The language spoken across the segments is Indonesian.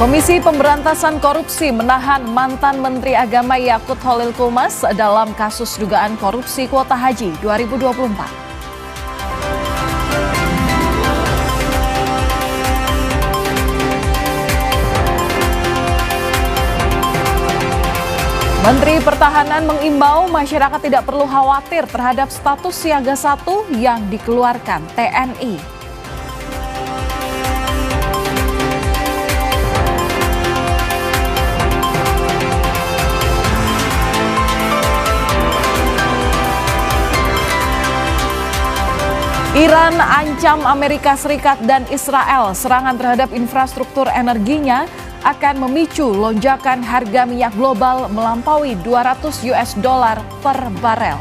Komisi Pemberantasan Korupsi menahan mantan Menteri Agama Yakut Khalil Qumas dalam kasus dugaan korupsi kuota haji 2024. Menteri Pertahanan mengimbau masyarakat tidak perlu khawatir terhadap status siaga 1 yang dikeluarkan TNI. Iran ancam Amerika Serikat dan Israel serangan terhadap infrastruktur energinya akan memicu lonjakan harga minyak global melampaui $200 per barel.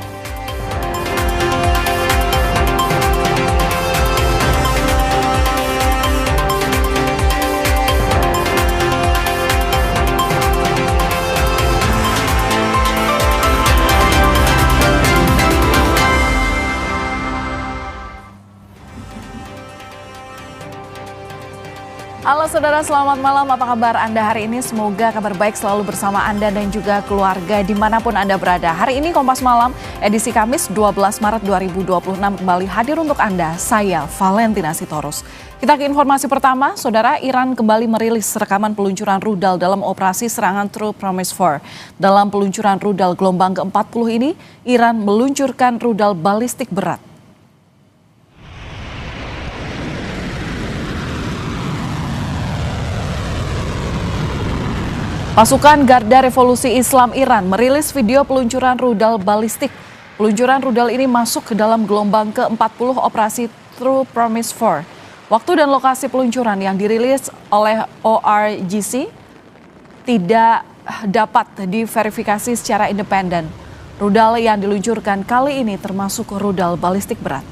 Halo saudara, selamat malam. Apa kabar Anda hari ini? Semoga kabar baik selalu bersama Anda dan juga keluarga dimanapun Anda berada. Hari ini Kompas Malam, edisi Kamis 12 Maret 2026 kembali hadir untuk Anda. Saya Valentina Sitorus. Kita ke informasi pertama, saudara. Iran kembali merilis rekaman peluncuran rudal dalam operasi serangan True Promise 4. Dalam peluncuran rudal gelombang ke-40 ini, Iran meluncurkan rudal balistik berat. Pasukan Garda Revolusi Islam Iran merilis video peluncuran rudal balistik. Peluncuran rudal ini masuk ke dalam gelombang ke-40 operasi True Promise 4. Waktu dan lokasi peluncuran yang dirilis oleh ORGC tidak dapat diverifikasi secara independen. Rudal yang diluncurkan kali ini termasuk rudal balistik berat.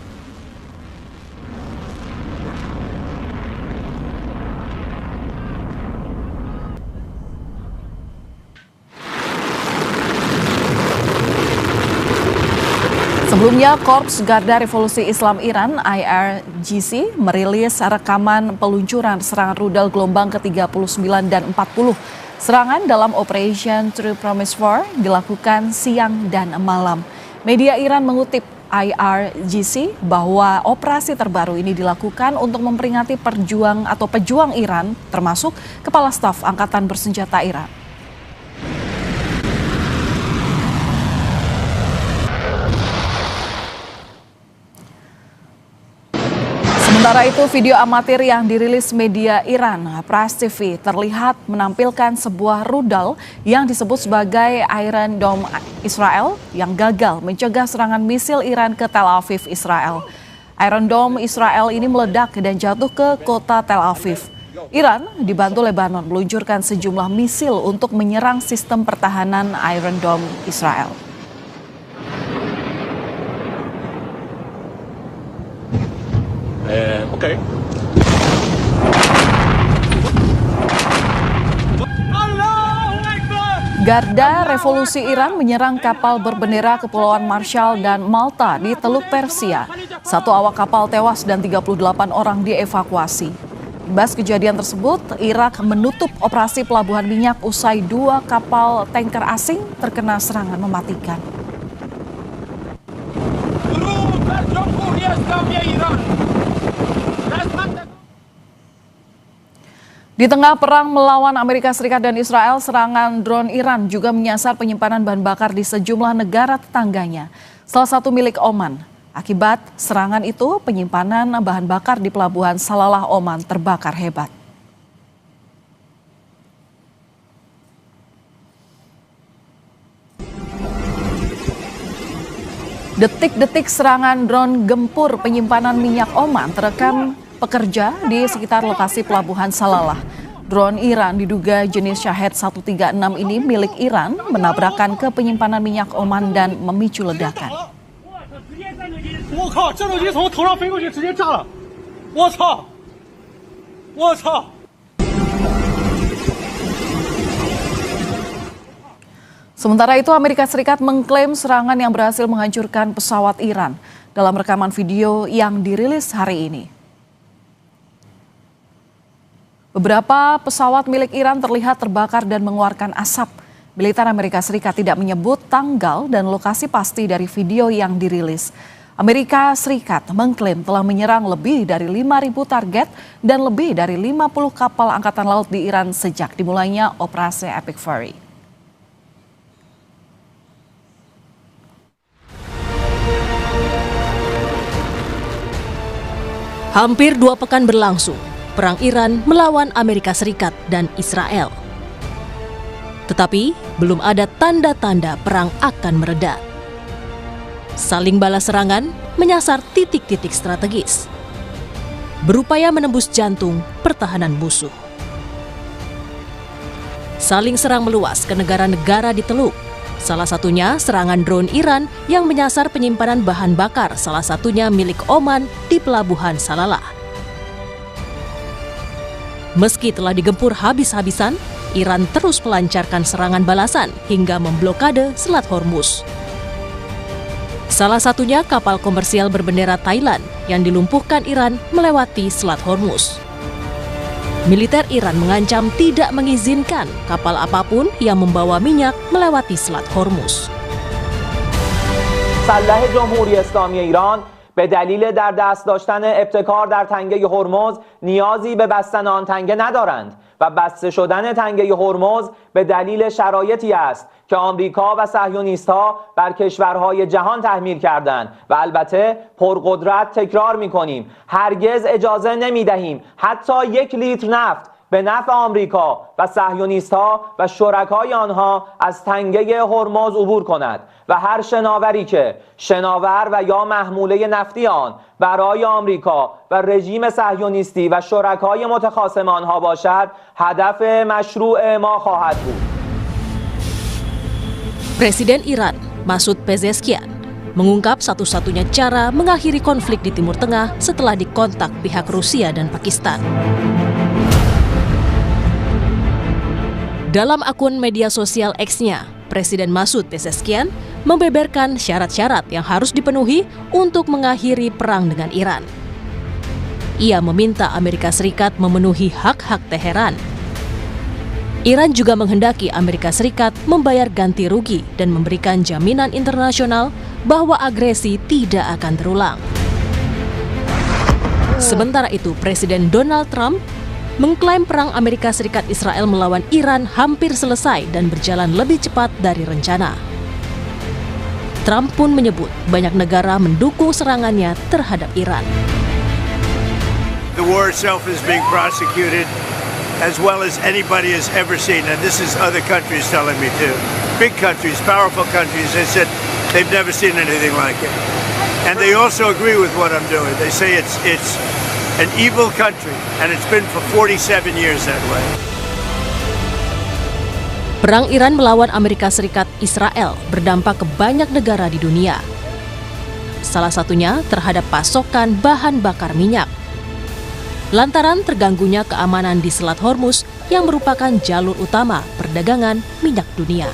Sebelumnya, Korps Garda Revolusi Islam Iran (IRGC) merilis rekaman peluncuran serangan rudal gelombang ke-39 dan 40. Serangan dalam Operation True Promise 4 dilakukan siang dan malam. Media Iran mengutip IRGC bahwa operasi terbaru ini dilakukan untuk memperingati pejuang Iran, termasuk Kepala Staf Angkatan Bersenjata Iran. Sementara itu, video amatir yang dirilis media Iran, Press TV, terlihat menampilkan sebuah rudal yang disebut sebagai Iron Dome Israel yang gagal mencegah serangan misil Iran ke Tel Aviv, Israel. Iron Dome Israel ini meledak dan jatuh ke kota Tel Aviv. Iran dibantu Lebanon meluncurkan sejumlah misil untuk menyerang sistem pertahanan Iron Dome Israel. Okay. Garda Revolusi Iran menyerang kapal berbendera Kepulauan Marshall dan Malta di Teluk Persia. 1 awak kapal tewas dan 38 orang dievakuasi. Imbas kejadian tersebut, Irak menutup operasi pelabuhan minyak usai 2 kapal tanker asing terkena serangan mematikan. Di tengah perang melawan Amerika Serikat dan Israel, serangan drone Iran juga menyasar penyimpanan bahan bakar di sejumlah negara tetangganya, salah satu milik Oman. Akibat serangan itu, penyimpanan bahan bakar di pelabuhan Salalah, Oman terbakar hebat. Detik-detik serangan drone gempur penyimpanan minyak Oman terekam pekerja di sekitar lokasi pelabuhan Salalah. Drone Iran diduga jenis Shahed 136 ini milik Iran menabrakkan ke penyimpanan minyak Oman dan memicu ledakan. Sementara itu, Amerika Serikat mengklaim serangan yang berhasil menghancurkan pesawat Iran dalam rekaman video yang dirilis hari ini. Beberapa pesawat milik Iran terlihat terbakar dan mengeluarkan asap. Militer Amerika Serikat tidak menyebut tanggal dan lokasi pasti dari video yang dirilis. Amerika Serikat mengklaim telah menyerang lebih dari 5.000 target dan lebih dari 50 kapal angkatan laut di Iran sejak dimulainya operasi Epic Fury. Hampir 2 pekan berlangsung, perang Iran melawan Amerika Serikat dan Israel. Tetapi belum ada tanda-tanda perang akan mereda. Saling balas serangan menyasar titik-titik strategis, berupaya menembus jantung pertahanan musuh. Saling serang meluas ke negara-negara di Teluk. Salah satunya serangan drone Iran yang menyasar penyimpanan bahan bakar, salah satunya milik Oman di pelabuhan Salalah. Meski telah digempur habis-habisan, Iran terus melancarkan serangan balasan hingga memblokade Selat Hormuz. Salah satunya kapal komersial berbendera Thailand yang dilumpuhkan Iran melewati Selat Hormuz. Militer Iran mengancam tidak mengizinkan kapal apapun yang membawa minyak melewati Selat Hormuz. مسلح جمهوری اسلامی ایران به دلیل در دست داشتن ابتکار در تنگه هرمز نیازی به بستن آن تنگه ندارند و بسته شدن تنگه هرمز به دلیل شرایطی است که آمریکا و صهیونیست‌ها بر کشورهای جهان تحمیل کردند و البته پرقدرت تکرار می‌کنیم هرگز اجازه نمی‌دهیم حتی 1 لیتر نفت به نفع آمریکا و صهیونیست‌ها و شرکای آنها از تنگه هرمز عبور کند و هر شناوری که شناور و یا محموله نفتی آن برای آمریکا و رژیم صهیونیستی و شرکای متخاصم آنها باشد هدف مشروع ما خواهد بود. Presiden Iran, Masoud Pezeshkian, mengungkap satu-satunya cara mengakhiri konflik di Timur Tengah setelah dikontak pihak Rusia dan Pakistan. Dalam akun media sosial X-nya, Presiden Masoud Pezeshkian membeberkan syarat-syarat yang harus dipenuhi untuk mengakhiri perang dengan Iran. Ia meminta Amerika Serikat memenuhi hak-hak Teheran. Iran juga menghendaki Amerika Serikat membayar ganti rugi dan memberikan jaminan internasional bahwa agresi tidak akan terulang. Sementara itu, Presiden Donald Trump mengklaim perang Amerika Serikat Israel melawan Iran hampir selesai dan berjalan lebih cepat dari rencana. Trump pun menyebut banyak negara mendukung serangannya terhadap Iran. The war itself is being prosecuted as well as anybody has ever seen, and this is other countries telling me too. Big countries, powerful countries, they said they've never seen anything like it. And they also agree with what I'm doing. They say it's an evil country, and it's been for 47 years that way. Perang Iran melawan Amerika Serikat Israel berdampak ke banyak negara di dunia. Salah satunya terhadap pasokan bahan bakar minyak. Lantaran terganggunya keamanan di Selat Hormuz yang merupakan jalur utama perdagangan minyak dunia.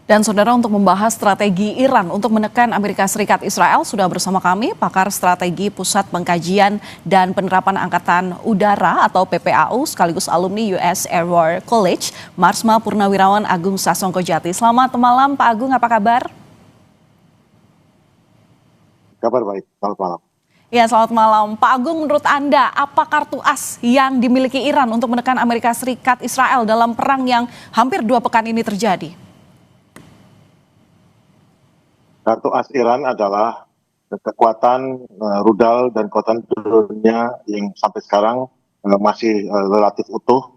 Dan saudara, untuk membahas strategi Iran untuk menekan Amerika Serikat Israel sudah bersama kami pakar strategi Pusat Pengkajian dan Penerapan Angkatan Udara atau PPAU sekaligus alumni US Air War College, Marsma Purnawirawan Agung Sasongkojati. Selamat malam Pak Agung, apa kabar? Kabar baik, selamat malam. Ya, selamat malam. Pak Agung, menurut Anda, apa kartu as yang dimiliki Iran untuk menekan Amerika Serikat Israel dalam perang yang hampir 2 pekan ini terjadi? Kartu as Iran adalah kekuatan rudal dan kekuatan drone-nya yang sampai sekarang masih relatif utuh.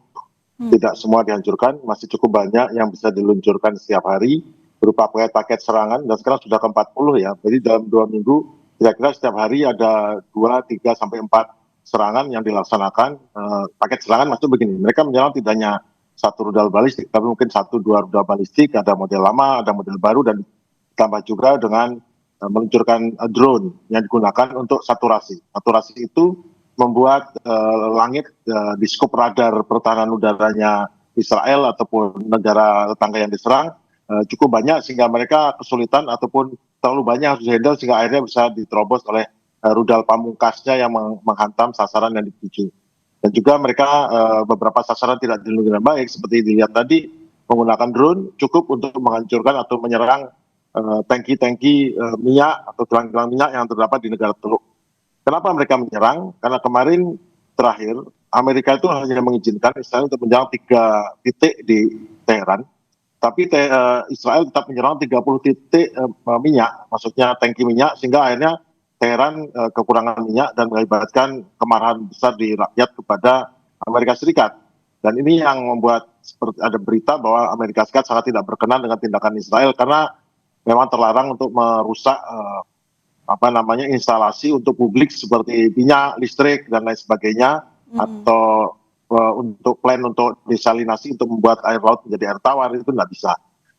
Tidak semua dihancurkan, masih cukup banyak yang bisa diluncurkan setiap hari berupa paket serangan, dan sekarang sudah ke-40 ya. Jadi dalam 2 minggu kira-kira setiap hari ada 2, 3, sampai 4 serangan yang dilaksanakan. Paket serangan maksudnya begini, mereka menyerang tidak hanya 1 rudal balistik, tapi mungkin 1, 2 rudal balistik, ada model lama, ada model baru, dan ditambah juga dengan meluncurkan drone yang digunakan untuk saturasi. Saturasi itu membuat langit di skop radar pertahanan udaranya Israel ataupun negara tetangga yang diserang cukup banyak, sehingga mereka kesulitan ataupun terlalu banyak harus dihandle sehingga akhirnya bisa diterobos oleh rudal pamungkasnya yang menghantam sasaran yang dituju. Dan juga mereka beberapa sasaran tidak dilindungi dengan baik seperti dilihat tadi, menggunakan drone cukup untuk menghancurkan atau menyerang tangki-tangki minyak atau kilang-kilang minyak yang terdapat di negara Teluk. Kenapa mereka menyerang? Karena kemarin terakhir Amerika itu hanya mengizinkan Israel untuk menyerang 3 titik di Teheran, tapi Israel tetap menyerang 30 titik minyak, maksudnya tangki minyak, sehingga akhirnya Teheran kekurangan minyak dan mengakibatkan kemarahan besar di rakyat kepada Amerika Serikat. Dan ini yang membuat seperti ada berita bahwa Amerika Serikat sangat tidak berkenan dengan tindakan Israel karena memang terlarang untuk merusak instalasi untuk publik seperti minyak, listrik dan lain sebagainya, atau untuk plan untuk desalinasi untuk membuat air laut menjadi air tawar itu tidak bisa.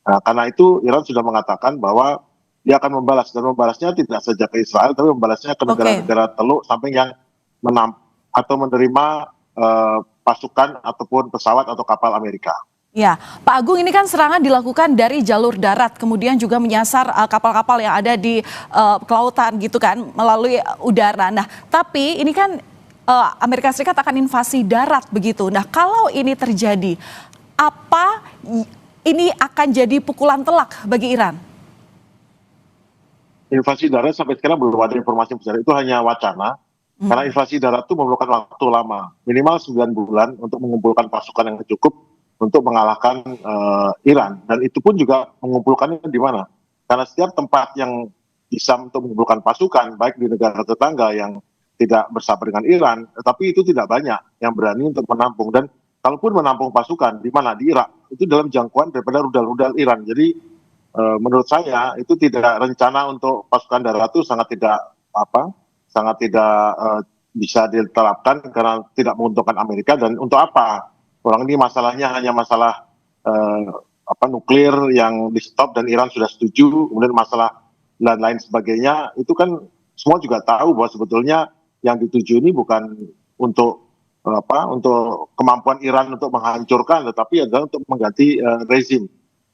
Nah, karena itu Iran sudah mengatakan bahwa dia akan membalas, dan membalasnya tidak saja ke Israel tapi membalasnya ke negara-negara Teluk sampai yang menerima pasukan ataupun pesawat atau kapal Amerika. Ya, Pak Agung, ini kan serangan dilakukan dari jalur darat, kemudian juga menyasar kapal-kapal yang ada di kelautan gitu kan, melalui udara. Nah, tapi ini kan Amerika Serikat akan invasi darat begitu. Nah, kalau ini terjadi, apa ini akan jadi pukulan telak bagi Iran? Invasi darat sampai sekarang belum ada informasi besar, itu hanya wacana. Karena invasi darat itu memerlukan waktu lama, minimal 9 bulan untuk mengumpulkan pasukan yang cukup untuk mengalahkan Iran. Dan itu pun juga mengumpulkannya di mana? Karena setiap tempat yang bisa untuk mengumpulkan pasukan, baik di negara tetangga yang tidak bersahabat dengan Iran, tetapi itu tidak banyak yang berani untuk menampung. Dan kalaupun menampung pasukan, di mana? Di Irak, itu dalam jangkauan daripada rudal-rudal Iran. Jadi menurut saya itu tidak rencana untuk pasukan darat itu sangat tidak bisa diterapkan karena tidak menguntungkan Amerika. Dan untuk apa? Orang ini masalahnya hanya masalah nuklir yang di stop dan Iran sudah setuju, kemudian masalah dan lain sebagainya, itu kan semua juga tahu bahwa sebetulnya yang dituju ini bukan untuk kemampuan Iran untuk menghancurkan, tetapi adalah untuk mengganti rezim.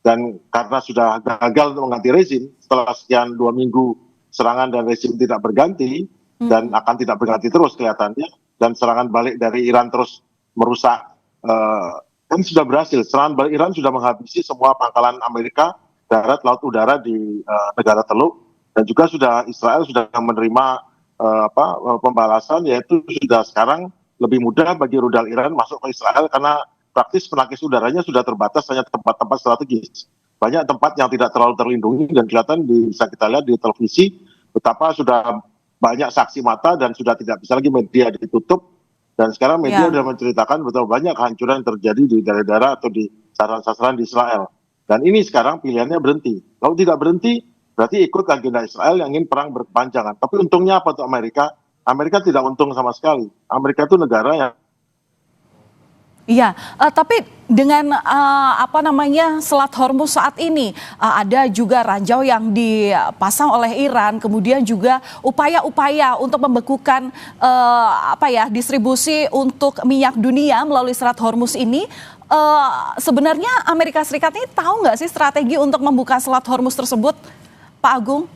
Dan karena sudah gagal untuk mengganti rezim setelah sekian 2 minggu serangan dan rezim tidak berganti dan akan tidak berganti terus kelihatannya, dan serangan balik dari Iran terus merusak, kan sudah berhasil. Serangan balik Iran sudah menghabisi semua pangkalan Amerika darat, laut, udara di negara Teluk, dan juga Israel sudah menerima pembalasan, yaitu sudah sekarang lebih mudah bagi rudal Iran masuk ke Israel karena praktis penangkis udaranya sudah terbatas, hanya tempat-tempat strategis. Banyak tempat yang tidak terlalu terlindungi dan kelihatan bisa kita lihat di televisi betapa sudah banyak saksi mata dan sudah tidak bisa lagi media ditutup. Dan sekarang media sudah menceritakan betapa banyak kehancuran yang terjadi di daerah-daerah atau di sasaran-sasaran di Israel. Dan ini sekarang pilihannya berhenti. Kalau tidak berhenti, berarti ikut agenda Israel yang ingin perang berkepanjangan. Tapi untungnya apa untuk Amerika? Amerika tidak untung sama sekali. Amerika itu negara yang Iya, tapi dengan Selat Hormuz saat ini ada juga ranjau yang dipasang oleh Iran, kemudian juga upaya-upaya untuk membekukan distribusi untuk minyak dunia melalui Selat Hormuz ini. Sebenarnya Amerika Serikat ini tahu nggak sih strategi untuk membuka Selat Hormuz tersebut, Pak Agung?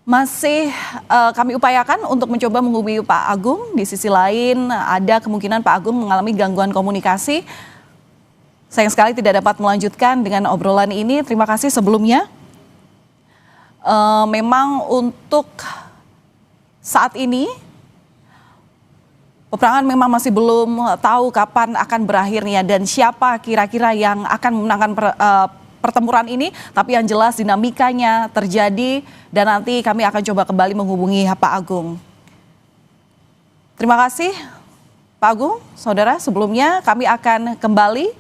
Masih kami upayakan untuk mencoba menghubungi Pak Agung. Di sisi lain ada kemungkinan Pak Agung mengalami gangguan komunikasi. Sayang sekali tidak dapat melanjutkan dengan obrolan ini. Terima kasih sebelumnya. Memang untuk saat ini peperangan memang masih belum tahu kapan akan berakhirnya dan siapa kira-kira yang akan memenangkan pertempuran ini, tapi yang jelas dinamikanya terjadi dan nanti kami akan coba kembali menghubungi Pak Agung. Terima kasih Pak Agung. Saudara, sebelumnya kami akan kembali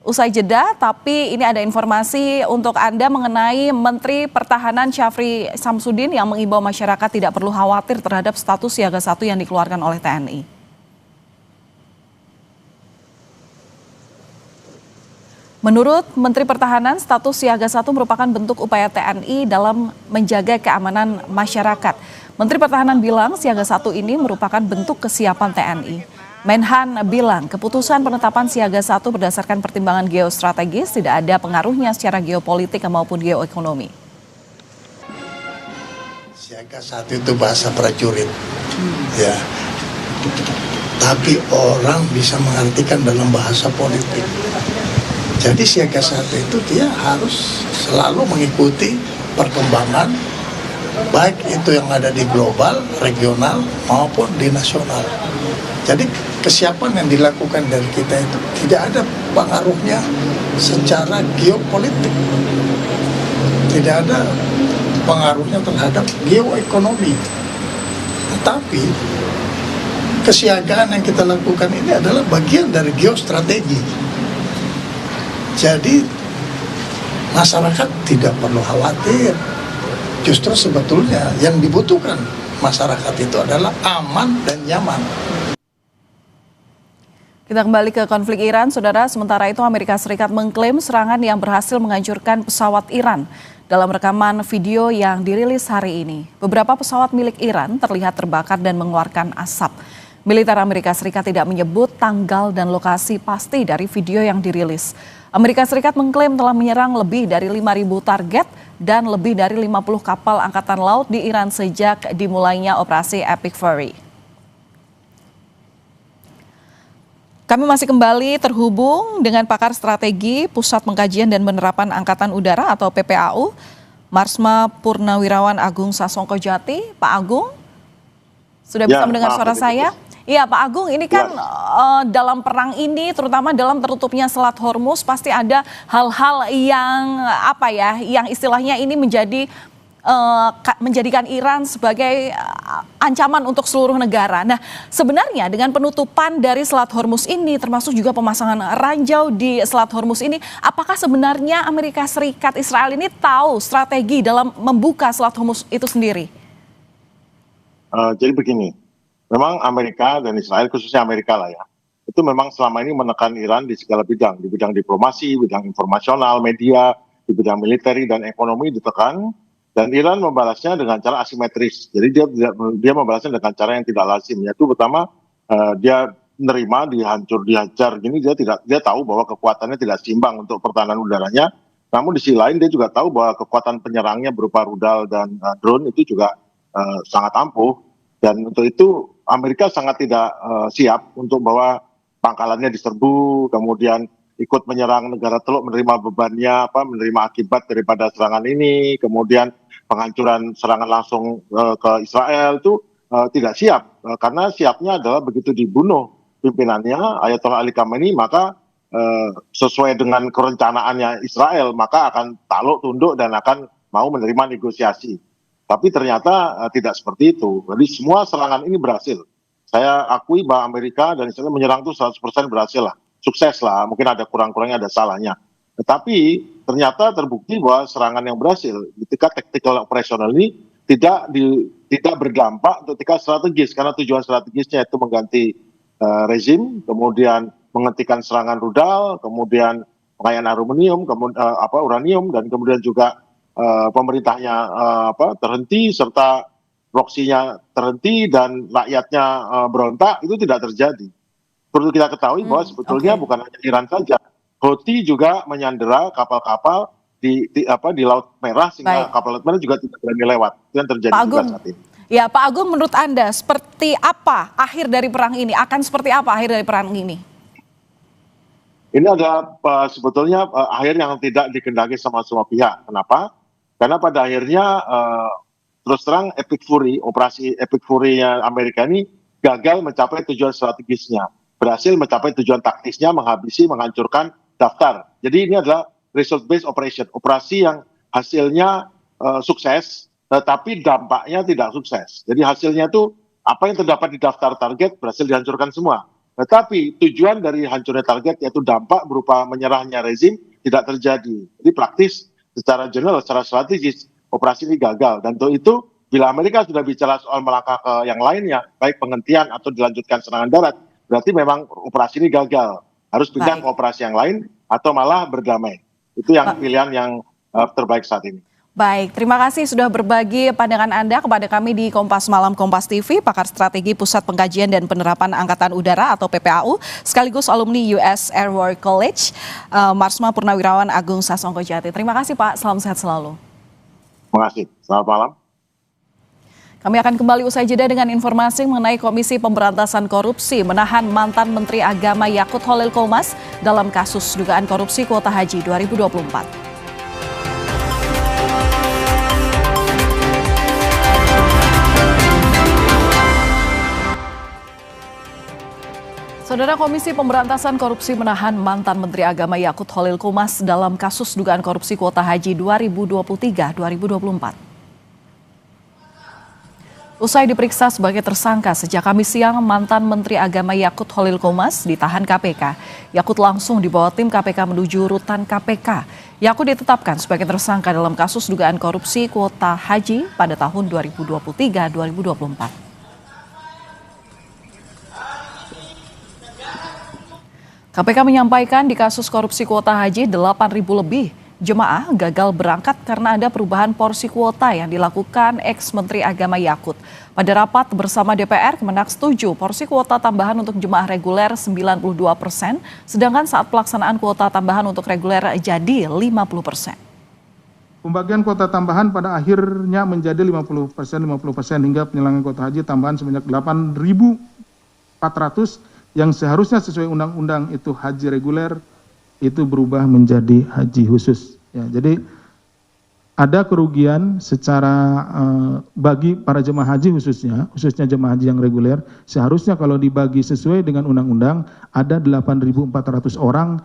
usai jeda, tapi ini ada informasi untuk Anda mengenai Menteri Pertahanan Syafri Samsudin yang mengimbau masyarakat tidak perlu khawatir terhadap status siaga 1 yang dikeluarkan oleh TNI. Menurut Menteri Pertahanan, status siaga 1 merupakan bentuk upaya TNI dalam menjaga keamanan masyarakat. Menteri Pertahanan bilang siaga 1 ini merupakan bentuk kesiapan TNI. Menhan bilang keputusan penetapan siaga 1 berdasarkan pertimbangan geostrategis tidak ada pengaruhnya secara geopolitik maupun geoekonomi. Siaga 1 itu bahasa prajurit, ya. Tapi orang bisa mengartikan dalam bahasa politik. Jadi siaga 1 itu dia harus selalu mengikuti perkembangan, baik itu yang ada di global, regional, maupun di nasional. Jadi kesiapan yang dilakukan dari kita itu tidak ada pengaruhnya secara geopolitik. Tidak ada pengaruhnya terhadap geoekonomi. Tetapi kesiagaan yang kita lakukan ini adalah bagian dari geostrategi. Jadi masyarakat tidak perlu khawatir. Justru sebetulnya yang dibutuhkan masyarakat itu adalah aman dan nyaman. Kita kembali ke konflik Iran, saudara. Sementara itu Amerika Serikat mengklaim serangan yang berhasil menghancurkan pesawat Iran. Dalam rekaman video yang dirilis hari ini, beberapa pesawat milik Iran terlihat terbakar dan mengeluarkan asap. Militer Amerika Serikat tidak menyebut tanggal dan lokasi pasti dari video yang dirilis. Amerika Serikat mengklaim telah menyerang lebih dari 5.000 target dan lebih dari 50 kapal angkatan laut di Iran sejak dimulainya operasi Epic Fury. Kami masih kembali terhubung dengan pakar strategi Pusat Pengkajian dan Penerapan Angkatan Udara atau PPAU, Marsma Purnawirawan Agung Sasongkojati. Pak Agung, sudah bisa mendengar suara saya? Iya Pak Agung, ini kan dalam perang ini, terutama dalam tertutupnya Selat Hormuz, pasti ada hal-hal yang yang istilahnya ini menjadikan Iran sebagai ancaman untuk seluruh negara. Nah, sebenarnya dengan penutupan dari Selat Hormuz ini, termasuk juga pemasangan ranjau di Selat Hormuz ini, apakah sebenarnya Amerika Serikat Israel ini tahu strategi dalam membuka Selat Hormuz itu sendiri? Jadi begini, memang Amerika dan Israel, khususnya Amerika lah ya, itu memang selama ini menekan Iran di segala bidang, di bidang diplomasi, bidang informasional, media, di bidang militer dan ekonomi ditekan. Dan Iran membalasnya dengan cara asimetris. Jadi dia membalasnya dengan cara yang tidak lazim. Yaitu pertama dia menerima dihajar gini, dia tahu bahwa kekuatannya tidak seimbang untuk pertahanan udaranya. Namun di sisi lain dia juga tahu bahwa kekuatan penyerangnya berupa rudal dan drone itu juga sangat ampuh. Dan untuk itu Amerika sangat tidak siap untuk bahwa pangkalannya diserbu, kemudian ikut menyerang negara teluk, menerima bebannya, menerima akibat daripada serangan ini, kemudian penghancuran serangan langsung ke Israel itu tidak siap, karena siapnya adalah begitu dibunuh pimpinannya Ayatollah Ali Khamenei, maka sesuai dengan kerencanaannya Israel, maka akan takluk tunduk dan akan mau menerima negosiasi. Tapi ternyata tidak seperti itu. Jadi semua serangan ini berhasil. Saya akui bahwa Amerika dan Israel menyerang itu 100% berhasil lah. Sukses lah, mungkin ada kurang-kurangnya, ada salahnya. Tetapi ternyata terbukti bahwa serangan yang berhasil ketika tactical operational ini tidak berdampak untuk tingkat strategis, karena tujuan strategisnya itu mengganti rezim, kemudian menghentikan serangan rudal, kemudian pengayaan aluminium, uranium, dan kemudian juga pemerintahnya terhenti, serta proksinya terhenti dan rakyatnya berontak. Itu tidak terjadi. Perlu kita ketahui bahwa sebetulnya bukan hanya Iran saja, Houthi juga menyandera kapal-kapal di Laut Merah, sehingga kapal Laut Merah juga tidak berani lewat. Itu yang terjadi juga saat ini. Ya, Pak Agung, menurut Anda seperti apa akhir dari perang ini? Akan seperti apa akhir dari perang ini? Ini adalah sebetulnya akhir yang tidak dikehendaki sama semua pihak. Kenapa? Karena pada akhirnya terus terang operasi Epic Fury-nya Amerika ini gagal mencapai tujuan strategisnya, berhasil mencapai tujuan taktisnya, menghancurkan daftar. Jadi ini adalah result based operation, operasi yang hasilnya sukses, tetapi dampaknya tidak sukses. Jadi hasilnya itu apa yang terdapat di daftar target berhasil dihancurkan semua. Tetapi tujuan dari hancurnya target, yaitu dampak berupa menyerahnya rezim, tidak terjadi. Jadi praktis secara general, secara strategis, operasi ini gagal. Dan untuk itu, bila Amerika sudah bicara soal melangkah ke yang lainnya, baik penghentian atau dilanjutkan serangan darat, berarti memang operasi ini gagal. Harus pindah ke operasi yang lain atau malah berdamai. Itu yang pilihan yang terbaik saat ini. Baik, terima kasih sudah berbagi pandangan Anda kepada kami di Kompas Malam Kompas TV, pakar strategi Pusat Pengkajian dan Penerapan Angkatan Udara atau PPAU, sekaligus alumni US Air War College, Marsma Purnawirawan Agung Sasongko Jati. Terima kasih Pak, salam sehat selalu. Terima kasih, selamat malam. Kami akan kembali usai jeda dengan informasi mengenai Komisi Pemberantasan Korupsi menahan mantan Menteri Agama Yakut Holil Qomas dalam kasus dugaan korupsi kuota haji 2024. Saudara, Komisi Pemberantasan Korupsi menahan mantan Menteri Agama Yakut Holil Qomas dalam kasus dugaan korupsi kuota haji 2023-2024. Usai diperiksa sebagai tersangka sejak Kamis siang, mantan Menteri Agama Yakut Holil Qomas ditahan KPK. Yakut langsung dibawa tim KPK menuju rutan KPK. Yakut ditetapkan sebagai tersangka dalam kasus dugaan korupsi kuota haji pada tahun 2023-2024. KPK menyampaikan di kasus korupsi kuota haji 8.000 lebih jemaah gagal berangkat karena ada perubahan porsi kuota yang dilakukan ex-Menteri Agama Yakut. Pada rapat bersama DPR, Kemenak setuju porsi kuota tambahan untuk jemaah reguler 92%, sedangkan saat pelaksanaan kuota tambahan untuk reguler jadi 50%. Pembagian kuota tambahan pada akhirnya menjadi 50% hingga penyelenggaraan kuota haji tambahan sebanyak 8.400 yang seharusnya sesuai undang-undang itu haji reguler itu berubah menjadi haji khusus. Ya, jadi ada kerugian secara bagi para jemaah haji khususnya jemaah haji yang reguler, seharusnya kalau dibagi sesuai dengan undang-undang ada 8.400 orang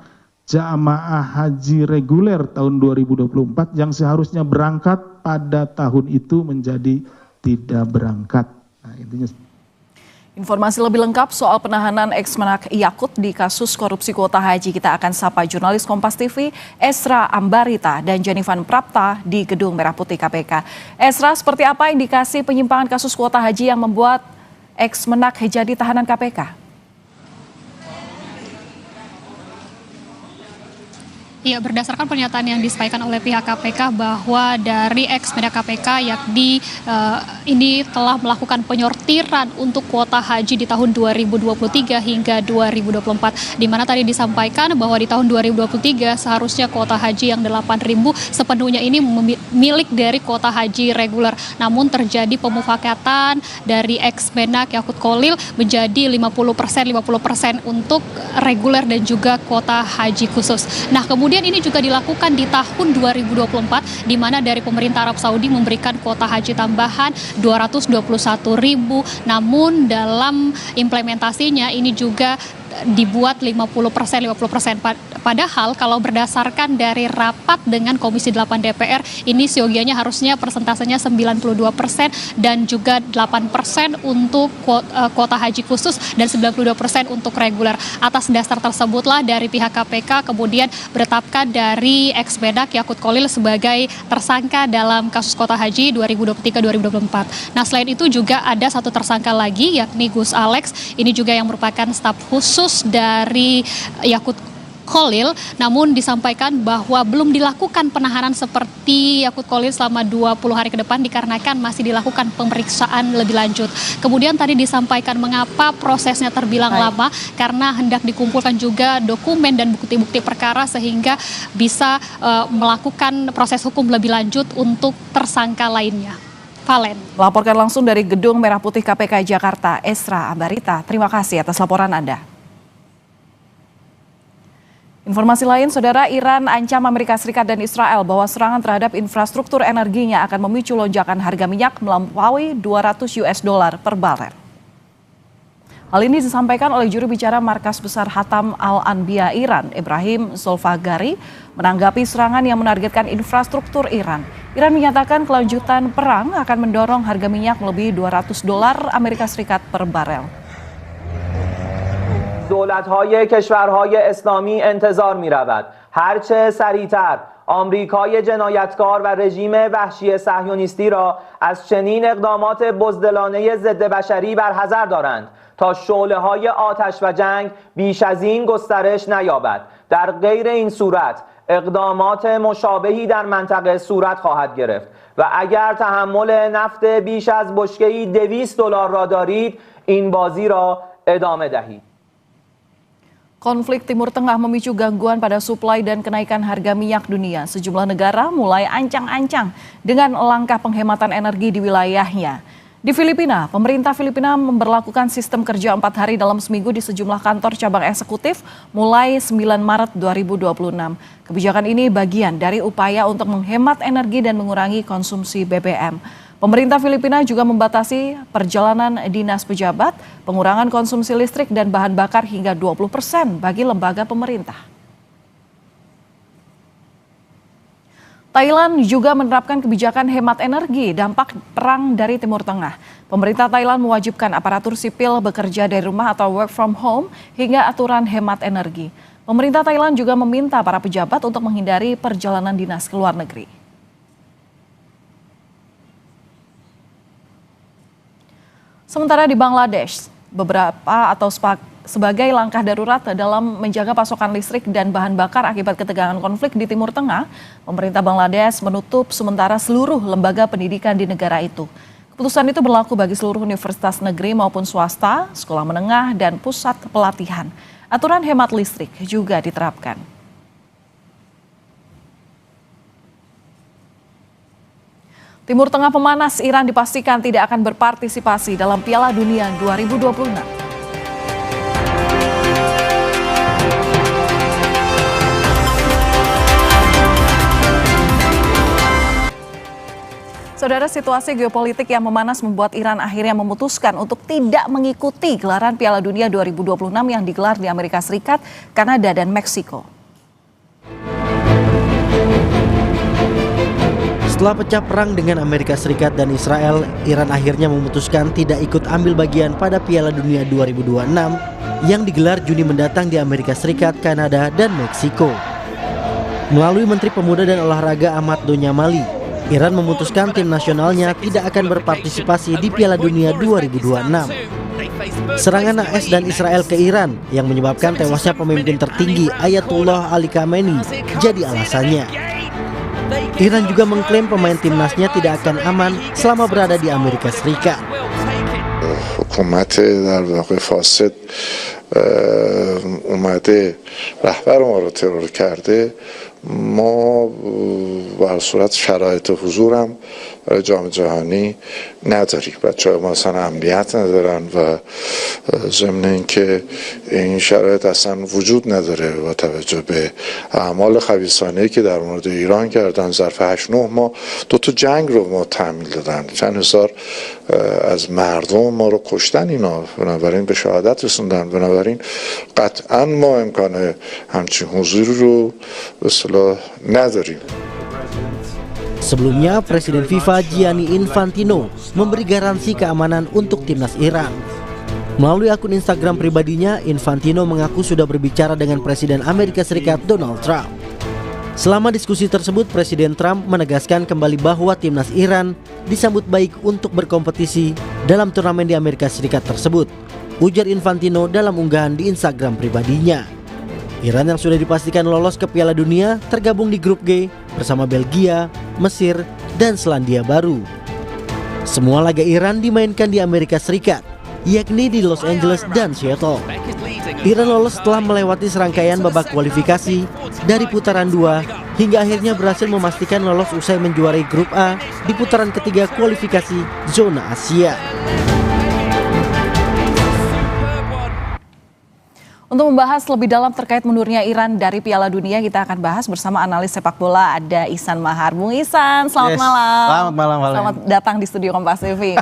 jamaah haji reguler tahun 2024 yang seharusnya berangkat pada tahun itu menjadi tidak berangkat. Nah, intinya. Informasi lebih lengkap soal penahanan ex-Menak Yakut di kasus korupsi kuota haji kita akan sapa jurnalis Kompas TV Esra Ambarita dan Jenivan Prapta di Gedung Merah Putih KPK. Esra, seperti apa indikasi penyimpangan kasus kuota haji yang membuat ex-Menak jadi tahanan KPK? Ya, berdasarkan pernyataan yang disampaikan oleh pihak KPK bahwa dari ex-Mendak KPK yakni ini telah melakukan penyortiran untuk kuota haji di tahun 2023 hingga 2024. Di mana tadi disampaikan bahwa di tahun 2023 seharusnya kuota haji yang 8.000 sepenuhnya ini milik dari kuota haji reguler. Namun terjadi pemufakatan dari ex-Mendak Yakut Holil menjadi 50% untuk reguler dan juga kuota haji khusus. Nah, kemudian ini juga dilakukan di tahun 2024 di mana dari pemerintah Arab Saudi memberikan kuota haji tambahan 221.000, namun dalam implementasinya ini juga dibuat 50%. Padahal kalau berdasarkan dari rapat dengan Komisi 8 DPR, ini siogianya harusnya persentasenya 92% dan juga 8% untuk kuota haji khusus dan 92% untuk reguler. Atas dasar tersebutlah dari pihak KPK kemudian menetapkan dari ex-Medak Yakut Holil sebagai tersangka dalam kasus kuota haji 2023-2024. Nah, selain itu juga ada satu tersangka lagi yakni Gus Alex, ini juga yang merupakan staf khusus dari Yakut Holil, namun disampaikan bahwa belum dilakukan penahanan seperti Yakut Holil selama 20 hari ke depan dikarenakan masih dilakukan pemeriksaan lebih lanjut. Kemudian tadi disampaikan mengapa prosesnya terbilang lama, karena hendak dikumpulkan juga dokumen dan bukti-bukti perkara sehingga bisa melakukan proses hukum lebih lanjut untuk tersangka lainnya. Valen. Melaporkan langsung dari Gedung Merah Putih KPK Jakarta, Esra Ambarita. Terima kasih atas laporan Anda. Informasi lain, Saudara, Iran ancam Amerika Serikat dan Israel bahwa serangan terhadap infrastruktur energinya akan memicu lonjakan harga minyak melampaui $200 per barel. Hal ini disampaikan oleh juru bicara Markas Besar Hatam Al-Anbiya Iran, Ibrahim Zolfagari, menanggapi serangan yang menargetkan infrastruktur Iran. Iran menyatakan kelanjutan perang akan mendorong harga minyak melebihi $200 Amerika Serikat per barel. دولت‌های کشورهای اسلامی انتظار می‌رود هرچه سریعتر آمریکای جنایتکار و رژیم وحشی صهیونیستی را از چنین اقدامات بزدلانه ضد بشری برحذر دارند تا شعله‌های آتش و جنگ بیش از این گسترش نیابد. در غیر این صورت اقدامات مشابهی در منطقه صورت خواهد گرفت و اگر تحمل نفت بیش از بشکه‌ای $200 را دارید این بازی را ادامه دهید. Konflik Timur Tengah memicu gangguan pada suplai dan kenaikan harga minyak dunia. Sejumlah negara mulai ancang-ancang dengan langkah penghematan energi di wilayahnya. Di Filipina, pemerintah Filipina memberlakukan sistem kerja 4 hari dalam seminggu di sejumlah kantor cabang eksekutif mulai 9 Maret 2026. Kebijakan ini bagian dari upaya untuk menghemat energi dan mengurangi konsumsi BBM. Pemerintah Filipina juga membatasi perjalanan dinas pejabat, pengurangan konsumsi listrik dan bahan bakar hingga 20% bagi lembaga pemerintah. Thailand juga menerapkan kebijakan hemat energi dampak perang dari Timur Tengah. Pemerintah Thailand mewajibkan aparatur sipil bekerja dari rumah atau work from home hingga aturan hemat energi. Pemerintah Thailand juga meminta para pejabat untuk menghindari perjalanan dinas ke luar negeri. Sementara di Bangladesh, sebagai langkah darurat dalam menjaga pasokan listrik dan bahan bakar akibat ketegangan konflik di Timur Tengah, pemerintah Bangladesh menutup sementara seluruh lembaga pendidikan di negara itu. Keputusan itu berlaku bagi seluruh universitas negeri maupun swasta, sekolah menengah, dan pusat pelatihan. Aturan hemat listrik juga diterapkan. Timur Tengah pemanas, Iran dipastikan tidak akan berpartisipasi dalam Piala Dunia 2026. Saudara, situasi geopolitik yang memanas membuat Iran akhirnya memutuskan untuk tidak mengikuti gelaran Piala Dunia 2026 yang digelar di Amerika Serikat, Kanada, dan Meksiko. Setelah pecah perang dengan Amerika Serikat dan Israel, Iran akhirnya memutuskan tidak ikut ambil bagian pada Piala Dunia 2026 yang digelar Juni mendatang di Amerika Serikat, Kanada, dan Meksiko. Melalui Menteri Pemuda dan Olahraga Ahmad Donyamali, Iran memutuskan tim nasionalnya tidak akan berpartisipasi di Piala Dunia 2026. Serangan AS dan Israel ke Iran yang menyebabkan tewasnya pemimpin tertinggi Ayatollah Ali Khamenei jadi alasannya. Iran juga mengklaim pemain timnasnya tidak akan aman selama berada di Amerika Serikat. حکومت در واقع فاسد اومده رهبر ما رو ترور کرده ما بر صورت شرایط حضورم برای جام جهانی نداریم. بچه‌ها ما اصلا امنیت ندارن و ضمن اینکه این شرایط اصلا وجود نداره با توجه به اعمال خبیثانه‌ای که در مورد ایران کردن ظرف 8-9 ماه 2 تا جنگ رو ما تحمیل دادن. چند هزار از مردم ما رو کشتن اینا، بنابراین به شهادت رسوندن. بنابراین قطعا ما امکان همچین حضوری رو به اصطلاح نداریم. Sebelumnya, Presiden FIFA Gianni Infantino memberi garansi keamanan untuk timnas Iran. Melalui akun Instagram pribadinya, Infantino mengaku sudah berbicara dengan Presiden Amerika Serikat Donald Trump. Selama diskusi tersebut, Presiden Trump menegaskan kembali bahwa timnas Iran disambut baik untuk berkompetisi dalam turnamen di Amerika Serikat tersebut, ujar Infantino dalam unggahan di Instagram pribadinya. Iran yang sudah dipastikan lolos ke Piala Dunia tergabung di grup G bersama Belgia, Mesir, dan Selandia Baru. Semua laga Iran dimainkan di Amerika Serikat, yakni di Los Angeles dan Seattle. Iran lolos setelah melewati serangkaian babak kualifikasi dari putaran 2 hingga akhirnya berhasil memastikan lolos usai menjuarai grup A di putaran ketiga kualifikasi zona Asia. Untuk membahas lebih dalam terkait mundurnya Iran dari Piala Dunia, kita akan bahas bersama analis sepak bola, ada Ihsan Mahar. Bung Ihsan, selamat malam. Selamat malam. Selamat datang di studio Kompas TV.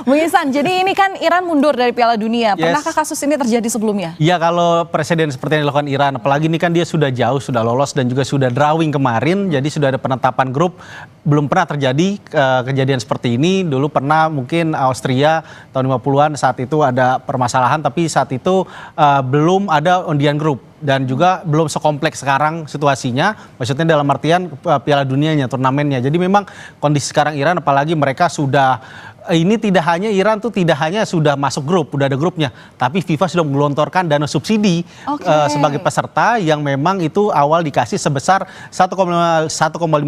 Bung Ihsan, jadi ini kan Iran mundur dari Piala Dunia. Pernahkah kasus ini terjadi sebelumnya? Ya, kalau presiden seperti yang dilakukan Iran, apalagi ini kan dia sudah jauh, sudah lolos dan juga sudah drawing kemarin, jadi sudah ada penetapan grup. Belum pernah terjadi kejadian seperti ini. Dulu pernah mungkin Austria tahun 50-an, saat itu ada permasalahan, tapi saat itu belum ada undian grup dan juga belum sekompleks sekarang situasinya, maksudnya dalam artian Piala Dunianya, turnamennya. Jadi memang kondisi sekarang Iran, apalagi mereka sudah ini tidak hanya Iran tuh tidak hanya sudah masuk grup, udah ada grupnya, tapi FIFA sudah menggelontorkan dana subsidi sebagai peserta yang memang itu awal dikasih sebesar 1,5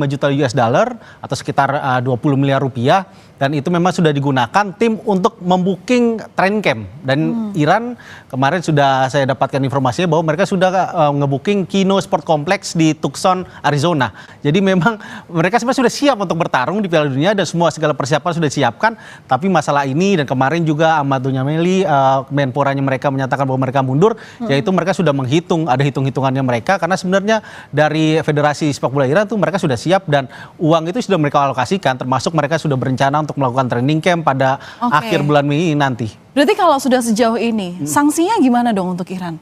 juta US dollar atau sekitar 20 miliar rupiah, dan itu memang sudah digunakan tim untuk membooking training camp. Dan Iran kemarin sudah saya dapatkan informasinya bahwa mereka sudah ngebooking Kino Sport Complex di Tucson, Arizona. Jadi memang mereka sebenarnya sudah siap untuk bertarung di Piala Dunia dan semua segala persiapan sudah disiapkan. Tapi masalah ini, dan kemarin juga Ahmad Dunyameli, Menporanya mereka menyatakan bahwa mereka mundur, yaitu mereka sudah menghitung, ada hitung-hitungannya mereka, karena sebenarnya dari Federasi Sepak Bola Iran tuh mereka sudah siap dan uang itu sudah mereka alokasikan, termasuk mereka sudah berencana untuk melakukan training camp pada akhir bulan Mei nanti. Berarti kalau sudah sejauh ini, sanksinya gimana dong untuk Iran?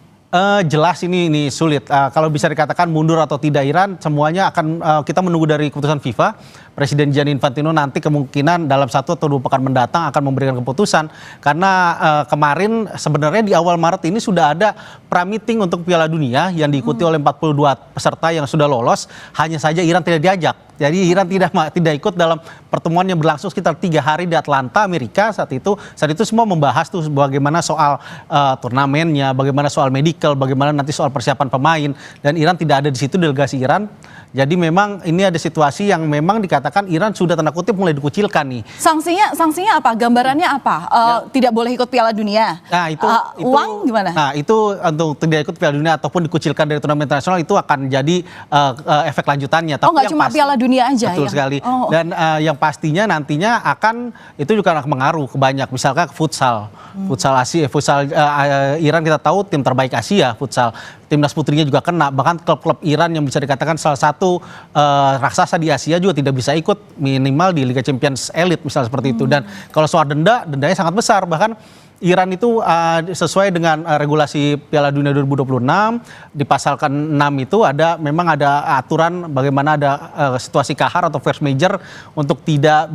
Jelas ini sulit. Kalau bisa dikatakan mundur atau tidak Iran, semuanya akan kita menunggu dari keputusan FIFA. Presiden Gianni Infantino nanti kemungkinan dalam 1 atau 2 pekan mendatang akan memberikan keputusan. Karena kemarin sebenarnya di awal Maret ini sudah ada pra-meeting untuk Piala Dunia yang diikuti oleh 42 peserta yang sudah lolos. Hanya saja Iran tidak diajak. Jadi Iran tidak ikut dalam pertemuan yang berlangsung sekitar 3 hari di Atlanta, Amerika saat itu. Saat itu semua membahas tuh bagaimana soal turnamennya, bagaimana soal medical, bagaimana nanti soal persiapan pemain. Dan Iran tidak ada di situ, delegasi Iran. Jadi memang ini ada situasi yang memang dikatakan Iran sudah tanda kutip mulai dikucilkan nih. Sanksinya apa? Gambarannya apa? Tidak boleh ikut Piala Dunia. Nah itu uang gimana? Nah itu untuk tidak ikut Piala Dunia ataupun dikucilkan dari turnamen internasional itu akan jadi efek lanjutannya. Tapi nggak cuma Piala Dunia aja. Betul sekali. Dan yang pastinya nantinya akan itu juga akan mengaruh ke banyak, misalkan ke futsal. Futsal Asia, Iran kita tahu tim terbaik Asia futsal. Timnas putrinya juga kena, bahkan klub-klub Iran yang bisa dikatakan salah satu raksasa di Asia juga tidak bisa ikut minimal di Liga Champions Elite misalnya seperti itu. Dan kalau soal dendanya sangat besar, bahkan Iran itu sesuai dengan regulasi Piala Dunia 2026 di pasal ke-6 itu memang ada aturan bagaimana ada situasi kahar atau force major untuk tidak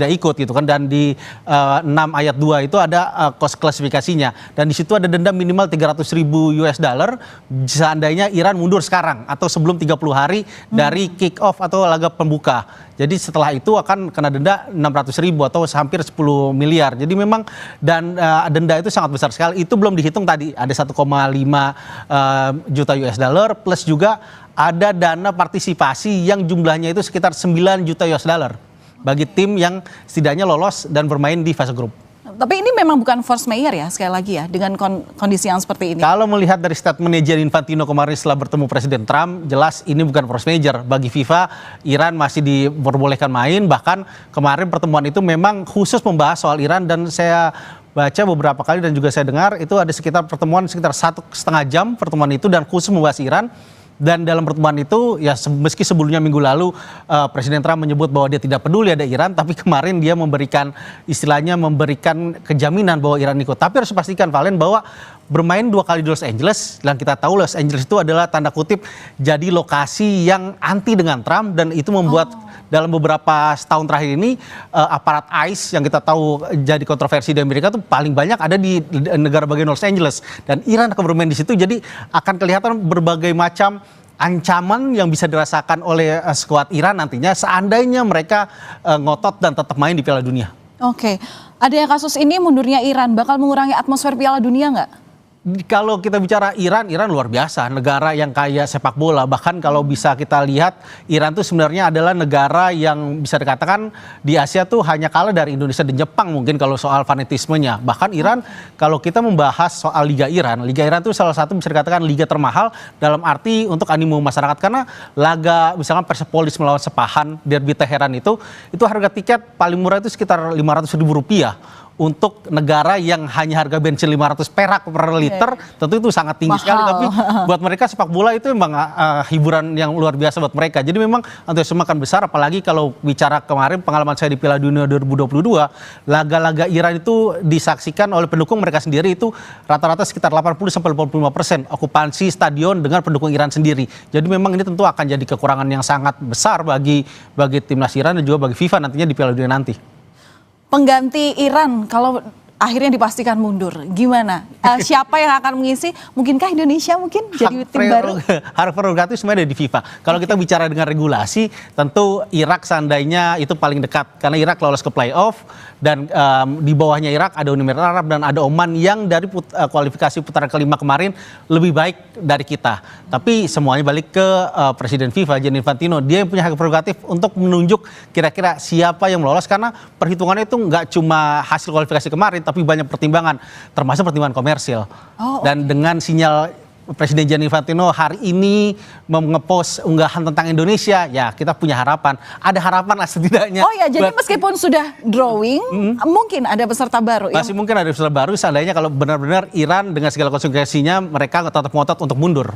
ikut gitu kan, dan di 6 ayat 2 itu ada cost klasifikasinya, dan di situ ada denda minimal 300.000 US dollar seandainya Iran mundur sekarang atau sebelum 30 hari dari kick off atau laga pembuka. Jadi setelah itu akan kena denda 600.000 atau hampir 10 miliar. Jadi memang denda itu sangat besar sekali. Itu belum dihitung tadi ada 1,5 juta US dollar plus juga ada dana partisipasi yang jumlahnya itu sekitar 9 juta US dollar bagi tim yang setidaknya lolos dan bermain di fase grup. Tapi ini memang bukan force majeure ya, sekali lagi ya, dengan kondisi yang seperti ini. Kalau melihat dari statement Gianni Infantino kemarin setelah bertemu Presiden Trump, jelas ini bukan force majeure. Bagi FIFA, Iran masih diperbolehkan main, bahkan kemarin pertemuan itu memang khusus membahas soal Iran, dan saya baca beberapa kali dan juga saya dengar itu ada pertemuan sekitar 1,5 jam pertemuan itu dan khusus membahas Iran. Dan dalam pertemuan itu ya meski sebelumnya minggu lalu Presiden Trump menyebut bahwa dia tidak peduli ada Iran, tapi kemarin dia memberikan kejaminan bahwa Iran ikut. Tapi harus dipastikan Valen bahwa bermain 2 kali di Los Angeles, dan kita tahu Los Angeles itu adalah tanda kutip jadi lokasi yang anti dengan Trump, dan itu membuat dalam beberapa tahun terakhir ini aparat ICE yang kita tahu jadi kontroversi di Amerika itu paling banyak ada di negara bagian Los Angeles, dan Iran akan bermain di situ. Jadi akan kelihatan berbagai macam ancaman yang bisa dirasakan oleh skuad Iran nantinya seandainya mereka ngotot dan tetap main di Piala Dunia. Oke, adanya kasus ini mundurnya Iran bakal mengurangi atmosfer Piala Dunia nggak? Kalau kita bicara Iran luar biasa, negara yang kaya sepak bola. Bahkan kalau bisa kita lihat, Iran itu sebenarnya adalah negara yang bisa dikatakan di Asia tuh hanya kalah dari Indonesia dan Jepang mungkin kalau soal fanatismenya. Bahkan Iran, kalau kita membahas soal Liga Iran itu salah satu bisa dikatakan liga termahal dalam arti untuk animo masyarakat. Karena laga misalkan Persepolis melawan Sepahan, Derby Teheran itu harga tiket paling murah itu sekitar Rp500.000. Untuk negara yang hanya harga bensin 500 perak per liter, tentu itu sangat tinggi sekali. Tapi buat mereka sepak bola itu memang hiburan yang luar biasa buat mereka. Jadi memang antusiasme akan besar, apalagi kalau bicara kemarin pengalaman saya di Piala Dunia 2022, laga-laga Iran itu disaksikan oleh pendukung mereka sendiri itu rata-rata sekitar 80-85% okupansi stadion dengan pendukung Iran sendiri. Jadi memang ini tentu akan jadi kekurangan yang sangat besar bagi timnas Iran dan juga bagi FIFA nantinya di Piala Dunia nanti. Pengganti Iran kalau akhirnya dipastikan mundur, gimana? Siapa yang akan mengisi? Mungkinkah Indonesia jadi tim baru? Hak prerogatif sebenarnya ada di FIFA. Kalau kita bicara dengan regulasi, tentu Irak seandainya itu paling dekat karena Irak lolos ke playoff Dan di bawahnya Irak ada Uni Emirat Arab dan ada Oman yang dari kualifikasi putaran kelima kemarin lebih baik dari kita. Tapi semuanya balik ke Presiden FIFA Gianni Infantino. Dia yang punya hak prerogatif untuk menunjuk kira-kira siapa yang lolos, karena perhitungannya itu nggak cuma hasil kualifikasi kemarin, tapi banyak pertimbangan, termasuk pertimbangan komersil. Dan dengan sinyal Presiden Gianni Infantino hari ini mengepost unggahan tentang Indonesia, ya kita punya harapan. Ada harapan lah setidaknya. Oh ya, jadi meskipun sudah drawing, mungkin ada peserta baru. Masih mungkin ada peserta baru, seandainya kalau benar-benar Iran dengan segala konsekuensinya mereka tetap ngotot untuk mundur.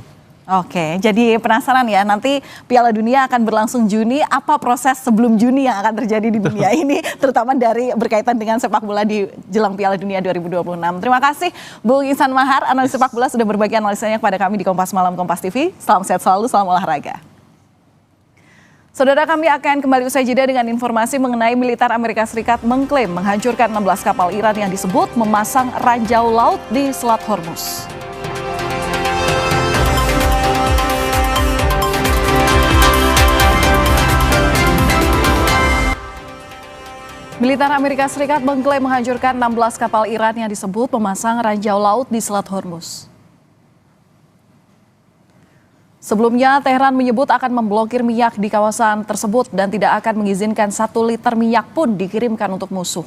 Oke, jadi penasaran ya, nanti Piala Dunia akan berlangsung Juni, apa proses sebelum Juni yang akan terjadi di dunia ini, terutama dari berkaitan dengan sepak bola di jelang Piala Dunia 2026. Terima kasih Bung Ihsan Mahar, analis sepak bola, sudah berbagi analisanya kepada kami di Kompas Malam Kompas TV. Salam sehat selalu, salam olahraga. Saudara, kami akan kembali usai jeda dengan informasi mengenai militer Amerika Serikat mengklaim menghancurkan 16 kapal Iran yang disebut memasang ranjau laut di Selat Hormuz. Militer Amerika Serikat mengklaim menghancurkan 16 kapal Iran yang disebut memasang ranjau laut di Selat Hormuz. Sebelumnya, Teheran menyebut akan memblokir minyak di kawasan tersebut dan tidak akan mengizinkan 1 liter minyak pun dikirimkan untuk musuh.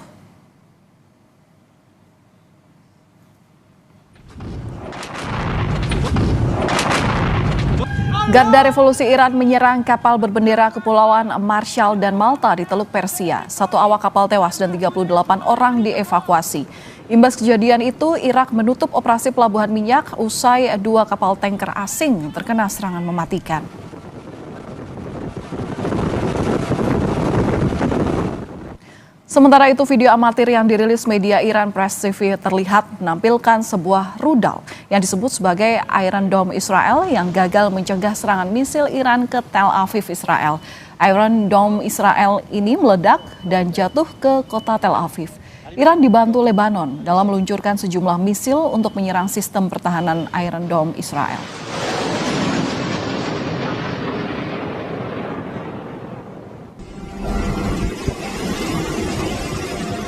Garda Revolusi Iran menyerang kapal berbendera Kepulauan Marshall dan Malta di Teluk Persia. 1 awak kapal tewas dan 38 orang dievakuasi. Imbas kejadian itu, Irak menutup operasi pelabuhan minyak usai 2 kapal tanker asing terkena serangan mematikan. Sementara itu, video amatir yang dirilis media Iran Press TV terlihat menampilkan sebuah rudal yang disebut sebagai Iron Dome Israel yang gagal mencegah serangan misil Iran ke Tel Aviv, Israel. Iron Dome Israel ini meledak dan jatuh ke kota Tel Aviv. Iran dibantu Lebanon dalam meluncurkan sejumlah misil untuk menyerang sistem pertahanan Iron Dome Israel.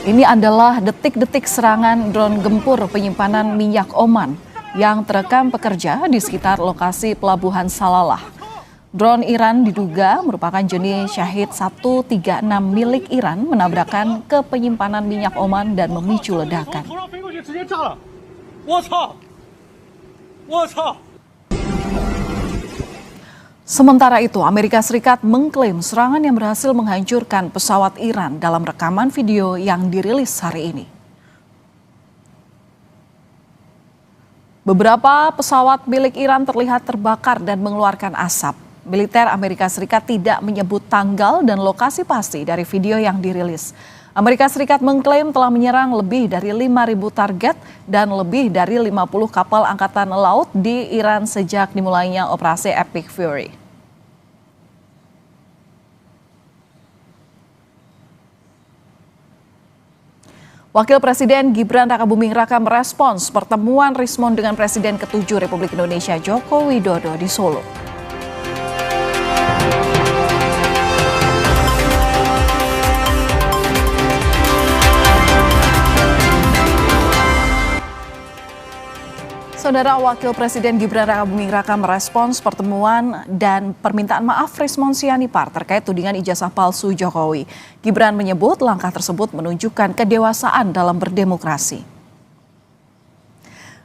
Ini adalah detik-detik serangan drone gempur penyimpanan minyak Oman yang terekam pekerja di sekitar lokasi pelabuhan Salalah. Drone Iran diduga merupakan jenis Shahid 136 milik Iran menabrakkan ke penyimpanan minyak Oman dan memicu ledakan. Sementara itu, Amerika Serikat mengklaim serangan yang berhasil menghancurkan pesawat Iran dalam rekaman video yang dirilis hari ini. Beberapa pesawat milik Iran terlihat terbakar dan mengeluarkan asap. Militer Amerika Serikat tidak menyebut tanggal dan lokasi pasti dari video yang dirilis. Amerika Serikat mengklaim telah menyerang lebih dari 5.000 target dan lebih dari 50 kapal angkatan laut di Iran sejak dimulainya operasi Epic Fury. Wakil Presiden Gibran Rakabuming Raka merespons pertemuan Rismon dengan Presiden ke-7 Republik Indonesia Joko Widodo di Solo. Saudara, Wakil Presiden Gibran Rakabuming Raka merespons pertemuan dan permintaan maaf Rismon Sianipar terkait tudingan ijazah palsu Jokowi. Gibran menyebut langkah tersebut menunjukkan kedewasaan dalam berdemokrasi.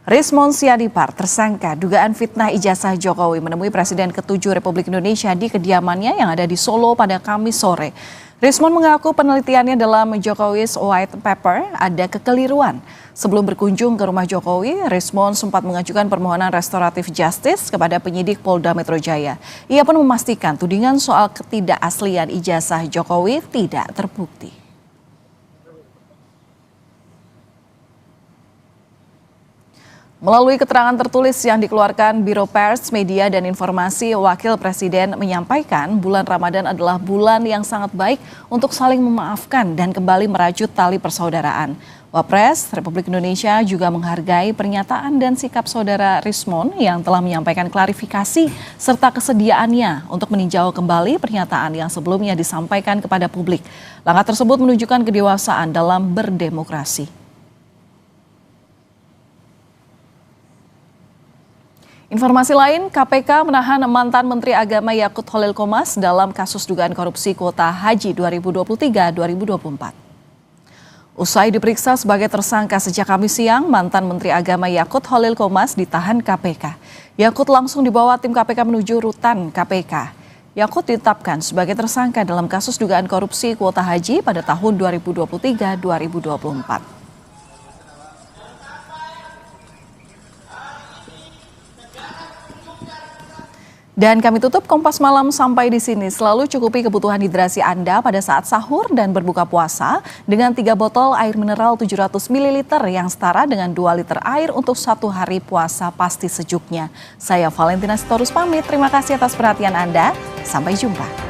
Rismon Sianipar, tersangka dugaan fitnah ijazah Jokowi, menemui Presiden ke-7 Republik Indonesia di kediamannya yang ada di Solo pada Kamis sore. Rismon mengaku penelitiannya dalam Jokowi's White Paper ada kekeliruan. Sebelum berkunjung ke rumah Jokowi, Rismon sempat mengajukan permohonan restoratif justice kepada penyidik Polda Metro Jaya. Ia pun memastikan tudingan soal ketidakaslian ijazah Jokowi tidak terbukti. Melalui keterangan tertulis yang dikeluarkan Biro Pers, Media, dan Informasi, Wakil Presiden menyampaikan bulan Ramadan adalah bulan yang sangat baik untuk saling memaafkan dan kembali merajut tali persaudaraan. Wapres Republik Indonesia juga menghargai pernyataan dan sikap Saudara Rismon yang telah menyampaikan klarifikasi serta kesediaannya untuk meninjau kembali pernyataan yang sebelumnya disampaikan kepada publik. Langkah tersebut menunjukkan kedewasaan dalam berdemokrasi. Informasi lain, KPK menahan mantan Menteri Agama Yakut Holil Qomas dalam kasus dugaan korupsi kuota haji 2023-2024. Usai diperiksa sebagai tersangka sejak Kamis siang, mantan Menteri Agama Yakut Holil Qomas ditahan KPK. Yakut langsung dibawa tim KPK menuju rutan KPK. Yakut ditetapkan sebagai tersangka dalam kasus dugaan korupsi kuota haji pada tahun 2023-2024. Dan kami tutup Kompas Malam sampai di sini. Selalu cukupi kebutuhan hidrasi Anda pada saat sahur dan berbuka puasa dengan 3 botol air mineral 700 ml yang setara dengan 2 liter air untuk 1 hari puasa pasti sejuknya. Saya Valentina Sitorus pamit. Terima kasih atas perhatian Anda. Sampai jumpa.